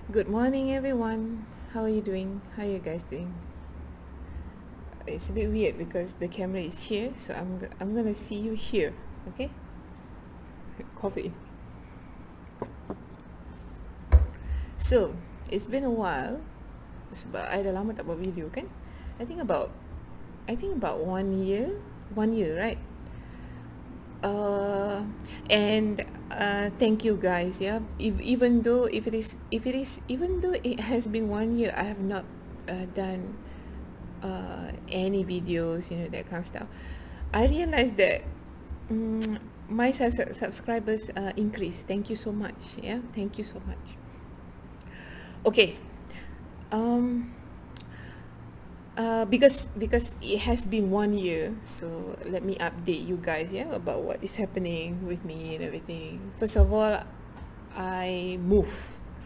Good morning, everyone. How are you doing? How are you guys doing? It's a bit weird because the camera is here, so I'm gonna see you here. Okay? Coffee. So it's been a while. Sebab I dah lama tak buat video kan? I think about I think about 1 year. 1 year, right? Uh, and thank you guys. Yeah, even though even though it has been 1 year, I have not done any videos, that kind of stuff. I realized that my subscribers increased. Thank you so much. Yeah, thank you so much. Okay. Um, because it has been 1 year, so let me update you guys, yeah, about what is happening with me and everything. First of all, I moved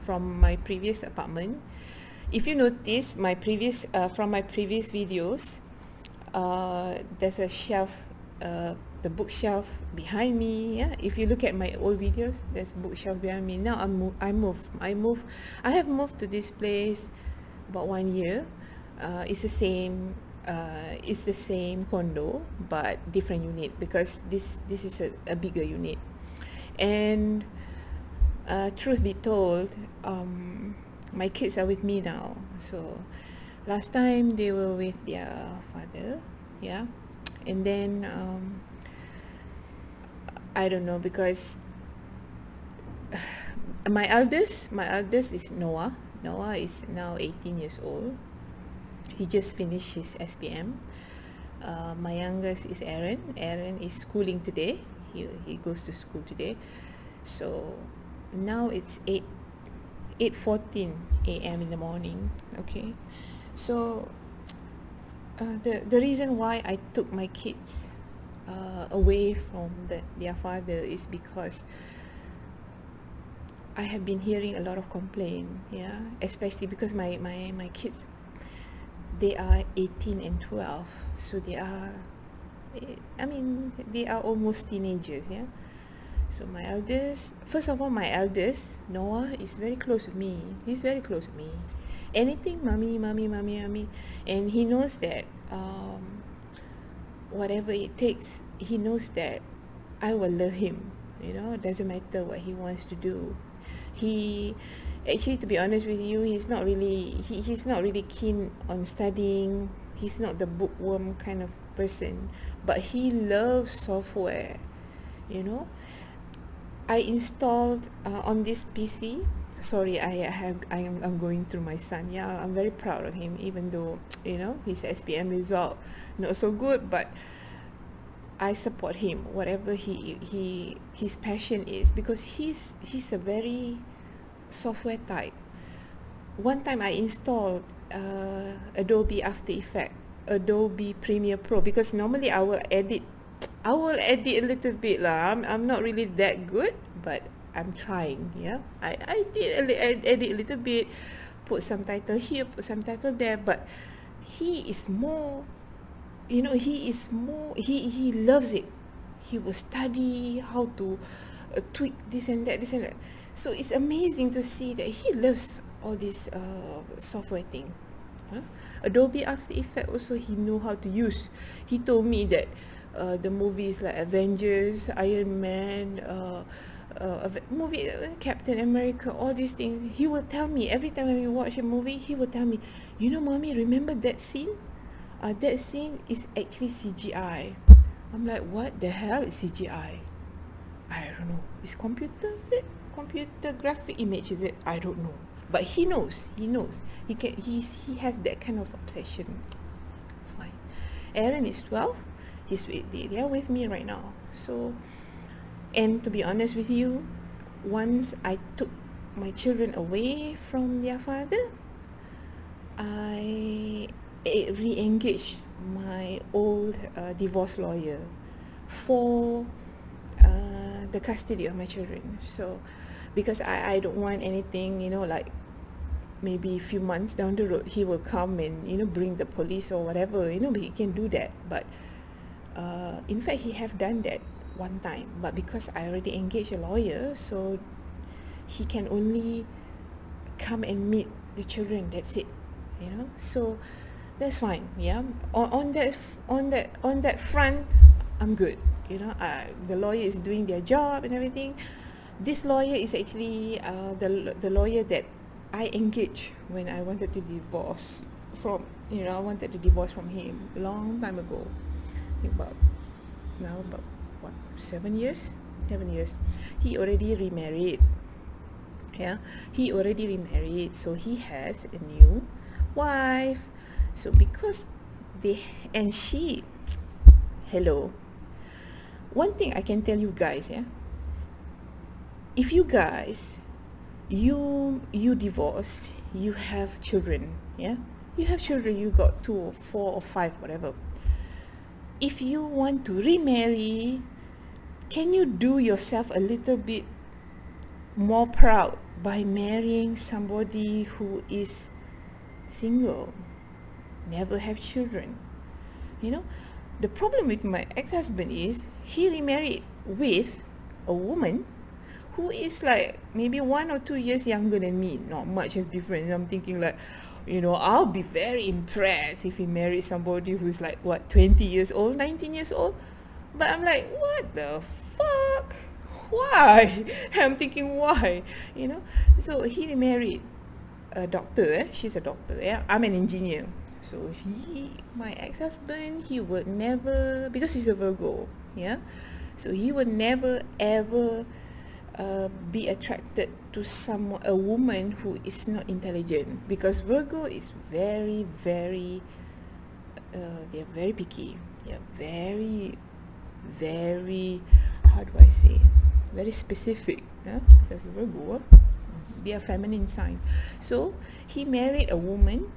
from my previous apartment. If you notice my previous from my previous videos, there's a shelf, the bookshelf behind me. Yeah, if you look at my old videos, there's bookshelf behind me. Now I have moved to this place about 1 year. It's the same. It's the same condo but different unit because this is a bigger unit. And truth be told, my kids are with me now. So last time they were with their father, yeah, and then I don't know, because my eldest is Noah. Noah is now 18 years old. He just finished his SPM. My youngest is Aaron. Aaron is schooling today. He goes to school today. So now it's 8:14 a.m. in the morning. Okay, so the reason why I took my kids away from their father is because I have been hearing a lot of complaint, yeah, especially because my kids, they are 18 and 12, so they are, they are almost teenagers, yeah. So my eldest, first of all, my eldest, Noah, is very close with me. He's very close with me. Anything, mommy, mommy, mommy, mommy. And he knows that whatever it takes, he knows that I will love him. It doesn't matter what he wants to do. He, actually, to be honest with you, he's not really keen on studying. He's not the bookworm kind of person, but he loves software, you know I installed on this PC. Sorry, I'm going through my son. Yeah, I'm very proud of him, even though his SPM result not so good, but I support him whatever his passion is, because he's a very software type. One time I installed Adobe After Effects, Adobe Premiere Pro, because normally I will edit a little bit lah. I'm not really that good, but I'm trying. Yeah, I did edit a little bit, put some title here, put some title there. But he is more, he loves it. He will study how to tweak this and that, this and that. So it's amazing to see that he loves all this software thing. Huh? Adobe After Effects also he know how to use. He told me that the movies like Avengers, Iron Man, movie Captain America, all these things, he will tell me every time when we watch a movie. He will tell me, mommy, remember that scene? That scene is actually CGI. I'm like, what the hell is CGI? I don't know. Is computer graphic image, is it? I don't know. But he knows. He has that kind of obsession. Fine. Aaron is 12. They are with me right now. So, and to be honest with you, once I took my children away from their father, I re-engaged my old divorce lawyer for the custody of my children. So because I don't want anything, like maybe a few months down the road he will come and bring the police or whatever, he can do that. But in fact he have done that one time, but because I already engaged a lawyer, so he can only come and meet the children. That's it, you know. So that's fine. Yeah, on that front, I'm good. You know, the lawyer is doing their job and everything. This lawyer is actually the lawyer that I engaged when I wanted to divorce from. You know, I wanted to divorce from him a long time ago. I think about what, 7 years. 7 years. He already remarried. Yeah, he already remarried, so he has a new wife. So because they and she, hello. One thing I can tell you guys, yeah. If you guys, you divorced, you have children, yeah. You have children. You got 2 or 4 or 5, whatever. If you want to remarry, can you do yourself a little bit more proud by marrying somebody who is single, never have children? You know, the problem with my ex-husband is he remarried with a woman who is like maybe 1 or 2 years younger than me, not much of difference. I'm thinking like, you know, I'll be very impressed if he marries somebody who's like what, 20 years old, 19 years old. But I'm like, what the fuck? Why? I'm thinking, why? You know. So he remarried a doctor. She's a doctor. Yeah, I'm an engineer. So my ex-husband, he would never, because he's a Virgo. Yeah. So he would never ever be attracted to a woman who is not intelligent, because Virgo is very, very they're very picky. They're very, very, how do I say, very specific. Yeah? Because Virgo, they are feminine sign. So he married a woman,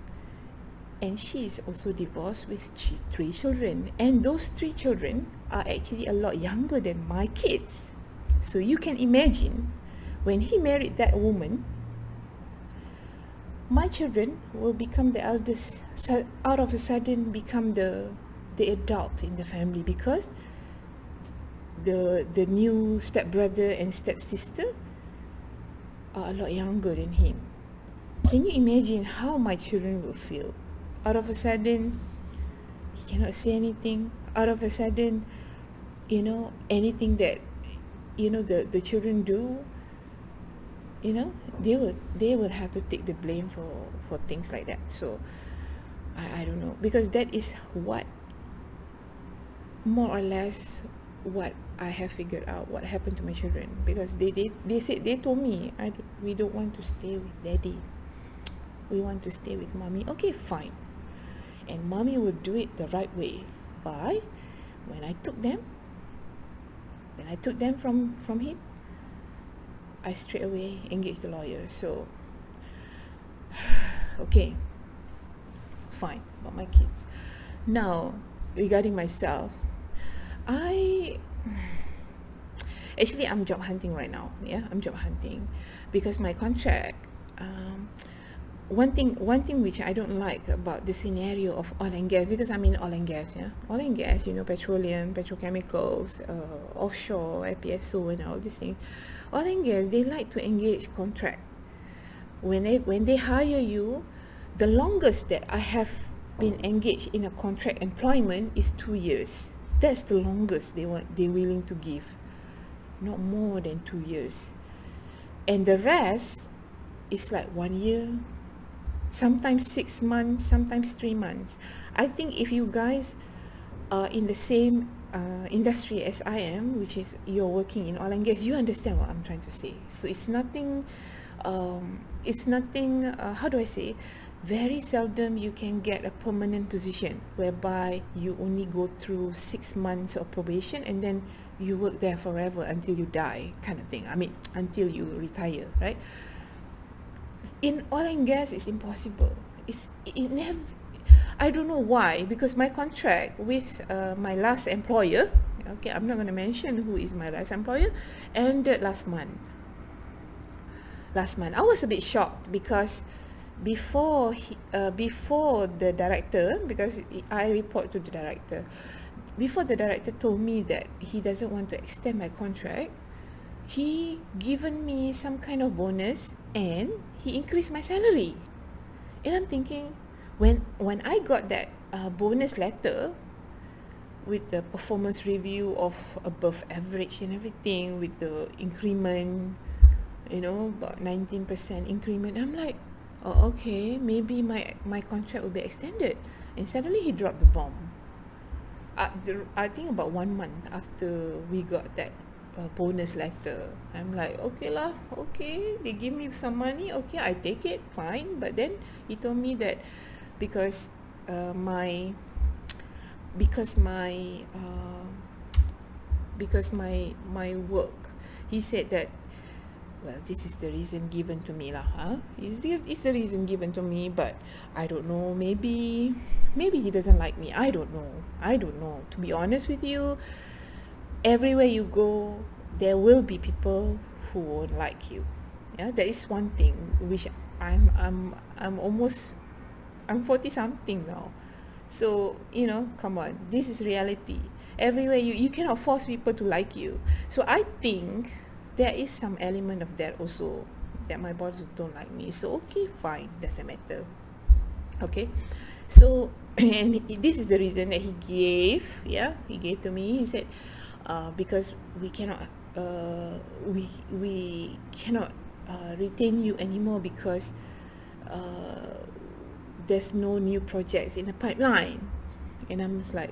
and she is also divorced with 3 children, and those 3 children are actually a lot younger than my kids. So you can imagine, when he married that woman, my children will become the eldest, out of a sudden become the adult in the family, because the new stepbrother and stepsister are a lot younger than him. Can you imagine how my children will feel? Out of a sudden, he cannot say anything. Out of a sudden, you know, anything that, you know, the children do, you know, they would have to take the blame for things like that. So I don't know, because that is what, more or less, what I have figured out what happened to my children. Because they said, they told me, we don't want to stay with daddy, we want to stay with mommy. Okay, fine. And mommy would do it the right way by, when I took them from him, I straight away engaged the lawyer. So okay, fine. About my kids. Now, regarding myself, actually I'm job hunting right now. Yeah, I'm job hunting because my contract, one thing which I don't like about the scenario of oil and gas, because I'm in oil and gas, yeah, oil and gas, you know, petroleum, petrochemicals, offshore, FPSO, and all these things. Oil and gas, they like to engage contract. When they hire you, the longest that I have been engaged in a contract employment is 2 years. That's the longest they're willing to give, not more than 2 years. And the rest is like 1 year, sometimes 6 months, sometimes 3 months. I think if you guys are in the same industry as I am, which is you're working in oil and gas, you understand what I'm trying to say. So it's nothing, how do I say, very seldom you can get a permanent position whereby you only go through 6 months of probation and then you work there forever until you die, kind of thing. I mean, until you retire, right? In oil and gas, it's impossible. I don't know why, because my contract with my last employer, okay, I'm not going to mention who is my last employer, ended last month. I was a bit shocked because before the director, because I report to the director, before the director told me that he doesn't want to extend my contract, he given me some kind of bonus and he increased my salary. And I'm thinking, when I got that bonus letter with the performance review of above average and everything, with the increment, about 19% increment, I'm like, oh, okay, maybe my contract will be extended. And suddenly he dropped the bomb. I think about 1 month after we got that bonus letter, I'm like, okay lah, okay, they give me some money, okay, I take it, fine. But then he told me that because my work, he said that, well, this is the reason given to me lah, it's the reason given to me, but I don't know, maybe he doesn't like me. I don't know, to be honest with you. Everywhere you go, there will be people who won't like you. Yeah, that is one thing which I'm 40 something now. So, come on, this is reality. Everywhere you cannot force people to like you. So I think there is some element of that also, that my boss don't like me. So okay, fine, doesn't matter. Okay, so and this is the reason that he gave to me. He said, because we cannot retain you anymore because there's no new projects in the pipeline. And I'm just like,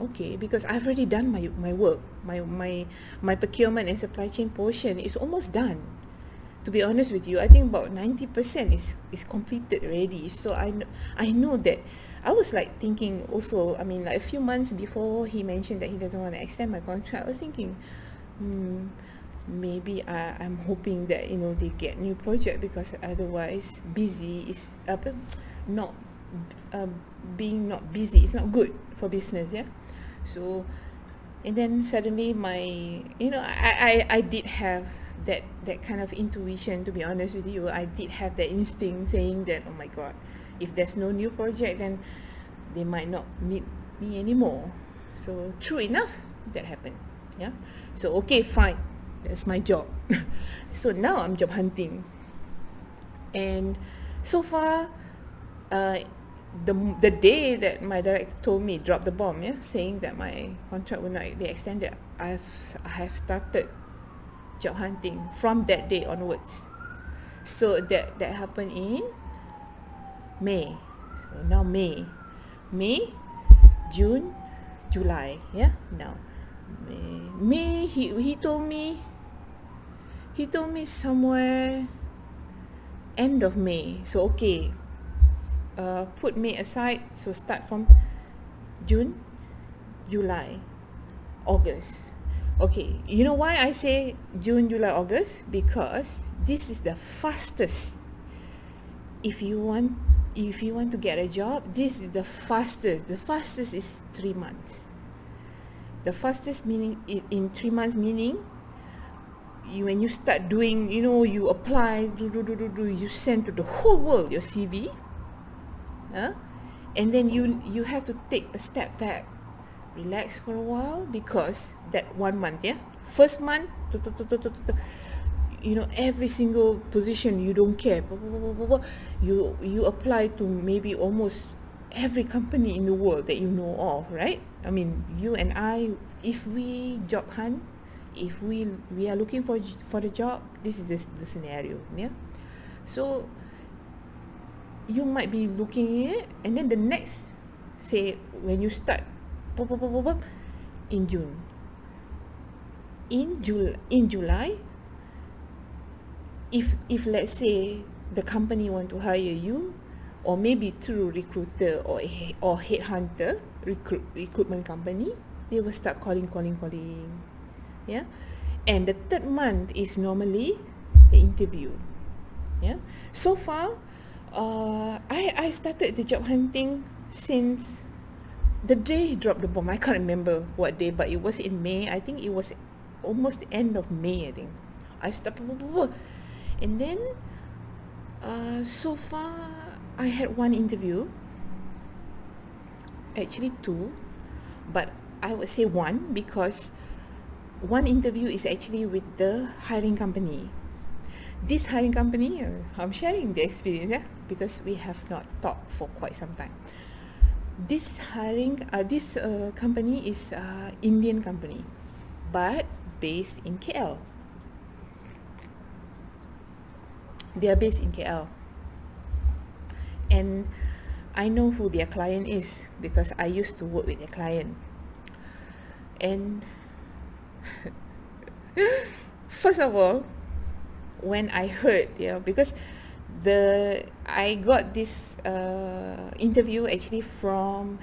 okay, because I've already done my work, my procurement and supply chain portion is almost done. To be honest with you, I think about 90% is completed already. So I know that. I was like thinking also, I mean, like a few months before he mentioned that he doesn't want to extend my contract, I was thinking, maybe I'm hoping that they get new project, because otherwise busy is being not busy is not good for business. Yeah. So, and then suddenly I did have that kind of intuition, to be honest with you. I did have that instinct saying that, oh my God, if there's no new project, then they might not need me anymore. So true enough, that happened. Yeah. So okay, fine, that's my job. So now I'm job hunting, and so far, the day that my director told me, drop the bomb, saying that my contract will not be extended, I have started job hunting from that day onwards. So that happened in May. So now May, June, July. Yeah, now May. He told me somewhere end of May. So okay, put May aside. So start from June, July, August. Okay, you know why I say June, July, August? Because this is the fastest. If you want to get a job, this is the fastest. The fastest is 3 months. The fastest meaning in 3 months, meaning when you start doing, you apply, you send to the whole world your CV, and then you have to take a step back, relax for a while, because that 1 month, first month, every single position you don't care, you apply to maybe almost every company in the world that you know of, right? I mean, you and I, if we job hunt, if we are looking for the job, this is the scenario. So you might be looking at it, and then the next, say when you start in June, in July, if let's say the company want to hire you, or maybe through recruiter or headhunter, recruitment company, they will start calling. Yeah. And the third month is normally the interview. Yeah. So far, I started the job hunting since the day he dropped the bomb. I can't remember what day, but it was in May. I think it was almost the end of May, I think. I started, and then so far I had one interview, actually two, but I would say one, because one interview is actually with the hiring company. This hiring company, I'm sharing the experience, because we have not talked for quite some time. This company is Indian company, but based in KL. They are based in KL, and I know who their client is because I used to work with their client. And first of all, when I heard, because I got this interview actually from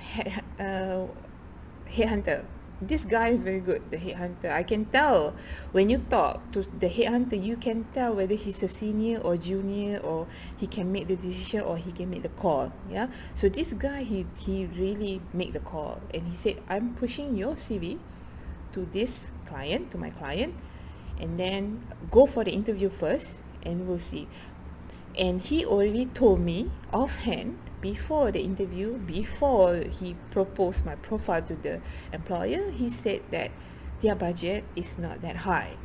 headhunter. This guy is very good, the headhunter. I can tell when you talk to the headhunter, you can tell whether he's a senior or junior, or he can make the decision or he can make the call. Yeah. So this guy, he really made the call, and he said, "I'm pushing your CV to this client, to my client, and then go for the interview first, and we'll see." And he already told me offhand before the interview, before he proposed my profile to the employer, he said that their budget is not that high.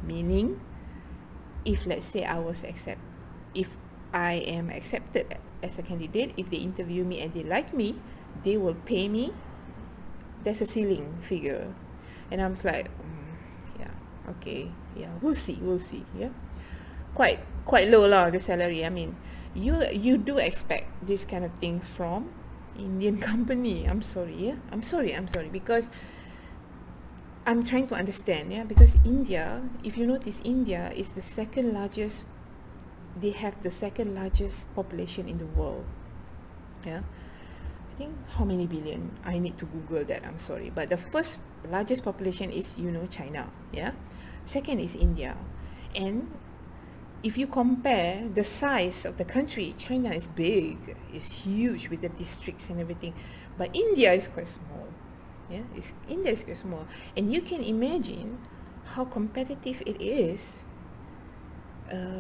Meaning, if let's say if I am accepted as a candidate, if they interview me and they like me, they will pay me. There's a ceiling figure. And I was like, yeah, okay, yeah, we'll see, yeah. Quite low lah, the salary. I mean, you do expect this kind of thing from Indian company. I'm sorry, because I'm trying to understand, because India, if you notice, India is the second largest. They have the second largest population in the world. Yeah, I think how many billion? I need to Google that. I'm sorry, but the first largest population is China. Yeah, second is India, and if you compare the size of the country, China is big, it's huge with the districts and everything, but India is quite small. Yeah, India is quite small, and you can imagine how competitive it is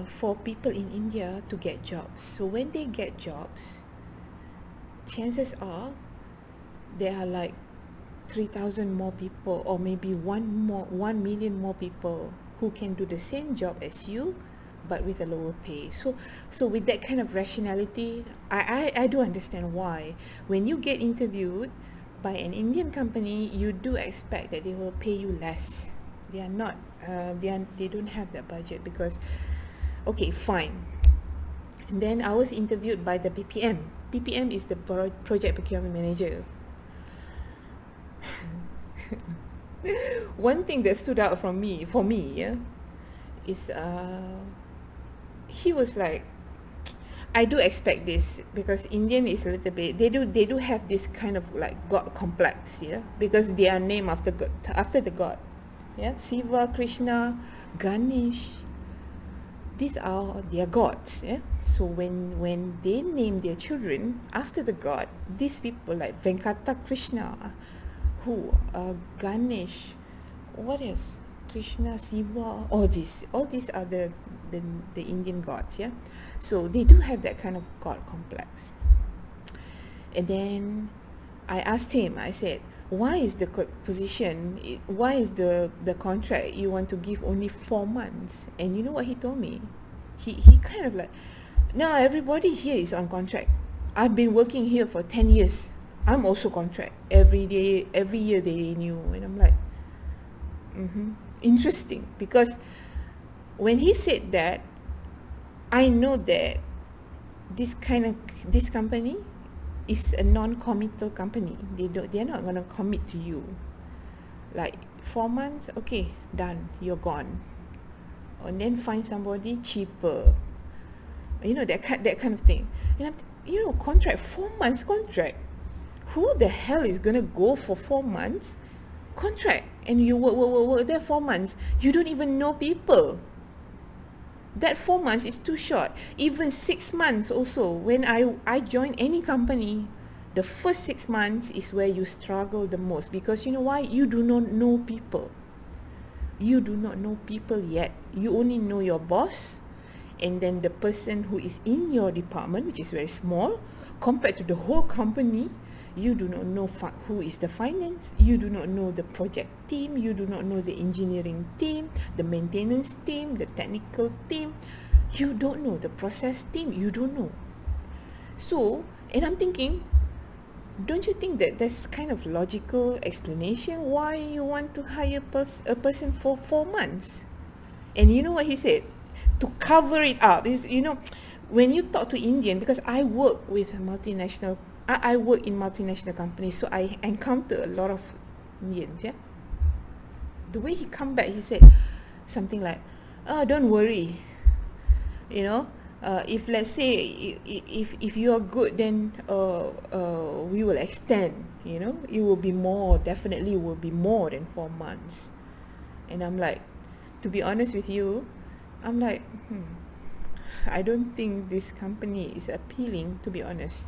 for people in India to get jobs. So when they get jobs, chances are there are like 3,000 more people, or maybe 1 million more people who can do the same job as you, but with a lower pay. So with that kind of rationality, I do understand why when you get interviewed by an Indian company, you do expect that they will pay you less. They are not, they don't have that budget, because, okay, fine. And then I was interviewed by the BPM. BPM is the project procurement manager. One thing that stood out for me, is he was like, I do expect this, because Indian is a little bit, they do have this kind of like God complex, because they are named after the god, Shiva, Krishna, Ganesh. These are their gods, So when they name their children after the god, these people like Venkata Krishna, Ganesh, what else? Krishna, Shiva, all these are the Indian gods, So they do have that kind of god complex. And then I asked him, I said, why is the contract you want to give only 4 months? And you know what he told me? He kind of like, no, everybody here is on contract. I've been working here for 10 years. I'm also contract. Every year they renew. And I'm like, interesting, because when he said that, I know that this company is a non-committal company. They're not going to commit to you. Like 4 months, okay, done, you're gone. And then find somebody cheaper. That kind of thing. And contract, 4 months contract. Who the hell is going to go for 4 months contract? And you work there 4 months. You don't even know people. That 4 months is too short. Even 6 months also. When I join any company, the first 6 months is where you struggle the most, because you know why? You do not know people. You do not know people yet. You only know your boss, and then the person who is in your department, which is very small, compared to the whole company. You do not know who is the finance. You do not know the project team. You do not know the engineering team, the maintenance team, the technical team. You don't know the process team. You don't know. So, and I'm thinking, don't you think that there's kind of logical explanation why you want to hire a person for 4 months? And you know what he said? To cover it up is, when you talk to Indian, because I work with multinational, I work in multinational companies, so I encounter a lot of Indians. Yeah, the way he come back, he said something like, "Oh, don't worry, if let's say if you are good, then we will extend. It will be more, definitely will be more than 4 months." And I'm like, to be honest with you, I'm like, I don't think this company is appealing, to be honest.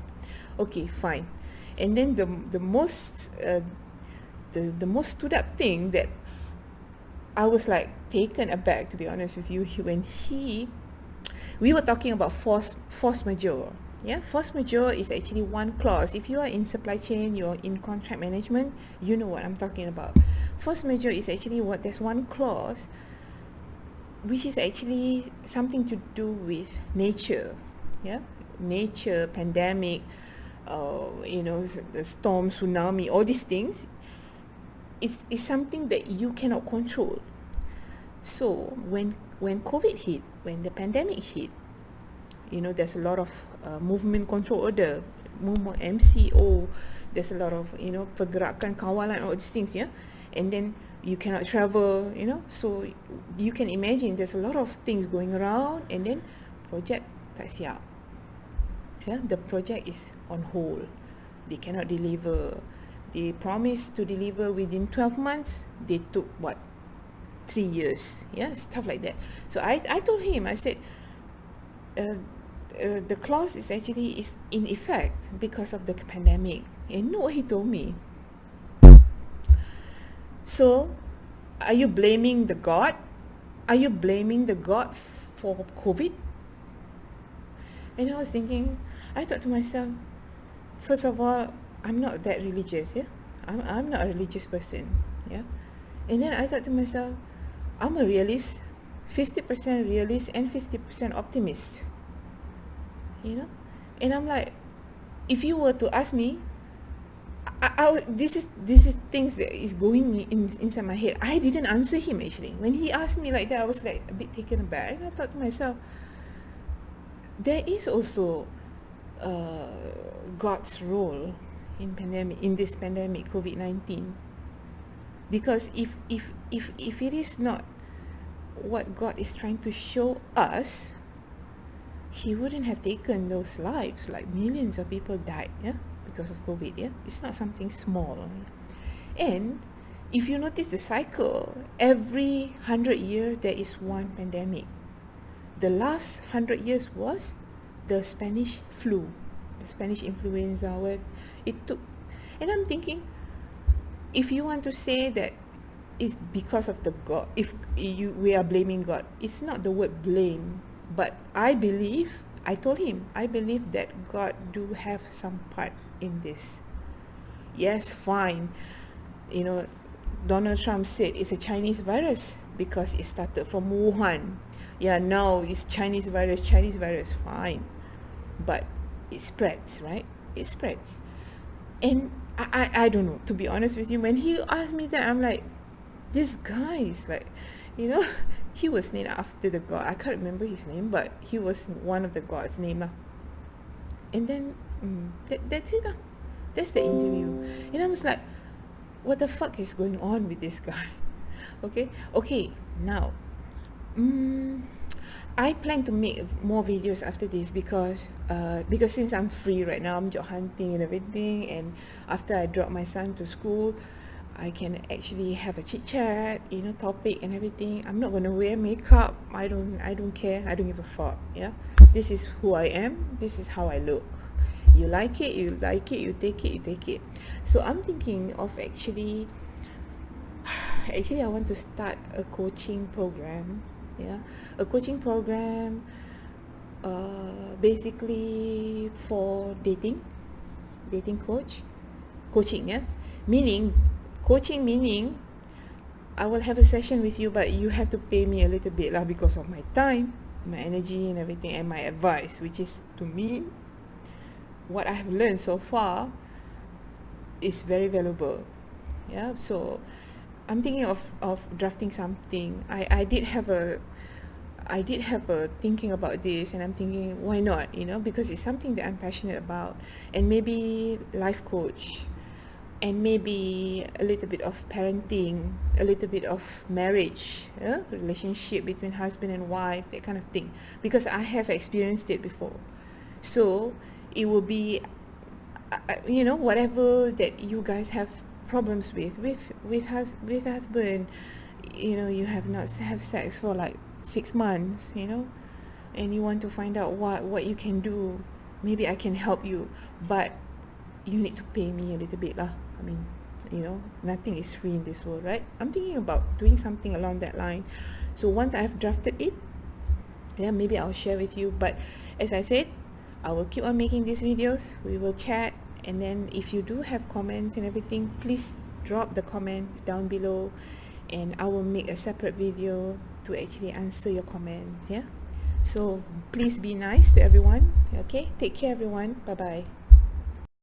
Okay, fine. And then the most stood up thing that I was like taken aback, to be honest with you, when we were talking about force majeure. Yeah, force majeure is actually one clause. If you are in supply chain, you're in contract management, you know what I'm talking about. Force majeure is actually there's one clause which is actually something to do with nature. Yeah, nature, pandemic, the storm, tsunami, all these things. It's something that you cannot control. So when COVID hit, when the pandemic hit, there's a lot of movement control order, movement MCO, there's a lot of pergerakan kawalan, all these things, yeah. And then you cannot travel, so you can imagine there's a lot of things going around, and then project tak siap. Yeah, the project is on hold. They cannot deliver. They promised to deliver within 12 months. They took 3 years, yeah, stuff like that. So I told him, I said, the clause is in effect because of the pandemic. And you know what he told me? So, are you blaming the God? Are you blaming the God for COVID? And I was thinking, I thought to myself, first of all, I'm not that religious, yeah? I'm not a religious person, yeah? And then I thought to myself, I'm a realist, 50% realist and 50% optimist, And I'm like, if you were to ask me, this is things that is going inside my head. I didn't answer him actually. When he asked me like that, I was like a bit taken aback. And I thought to myself, there is also God's role in this pandemic, COVID-19. Because if it is not what God is trying to show us, He wouldn't have taken those lives. Like millions of people died, yeah, because of COVID, yeah. It's not something small. And if you notice the cycle, every 100 years there is one pandemic. The last 100 years was the Spanish flu, the Spanish influenza. Where it took, and I'm thinking, if you want to say that it's because of the God, we are blaming God, it's not the word blame, but I told him, I believe that God do have some part in this. Yes, fine. Donald Trump said it's a Chinese virus because it started from Wuhan. Yeah, now it's Chinese virus, fine. But it spreads, right? It spreads. And I don't know, to be honest with you, when he asked me that, I'm like, this guy is like, he was named after the god. I can't remember his name, but he was one of the gods' name lah. And then that's it lah. That's the interview. And I was like, what the fuck is going on with this guy? Okay, now I plan to make more videos after this because since I'm free right now, I'm job hunting and everything, and after I drop my son to school, I can actually have a chit chat, topic and everything. I'm not gonna wear makeup. I don't care. I don't give a fuck. Yeah, this is who I am. This is how I look. You like it, you take it. So I'm thinking of actually I want to start a coaching program. Yeah, a coaching program, basically for dating coach. coaching, yeah, meaning coaching meaning I will have a session with you, but you have to pay me a little bit lah, because of my time, my energy and everything, and my advice, which is, to me, what I have learned so far is very valuable. Yeah, so I'm thinking of drafting something. I did have a thinking about this, and I'm thinking, why not, because it's something that I'm passionate about, and maybe life coach, and maybe a little bit of parenting, a little bit of marriage, relationship between husband and wife, that kind of thing, because I have experienced it before. So it will be, whatever that you guys have problems with husband, you have not have sex for like 6 months, and you want to find out what you can do. Maybe I can help you, but you need to pay me a little bit lah. I mean, nothing is free in this world, right? I'm thinking about doing something along that line. So once I've drafted it, maybe I'll share with you. But as I said, I will keep on making these videos. We will chat, and then if you do have comments and everything, please drop the comments down below, and I will make a separate video to actually answer your comments. So please be nice to everyone. Okay, take care everyone. Bye bye.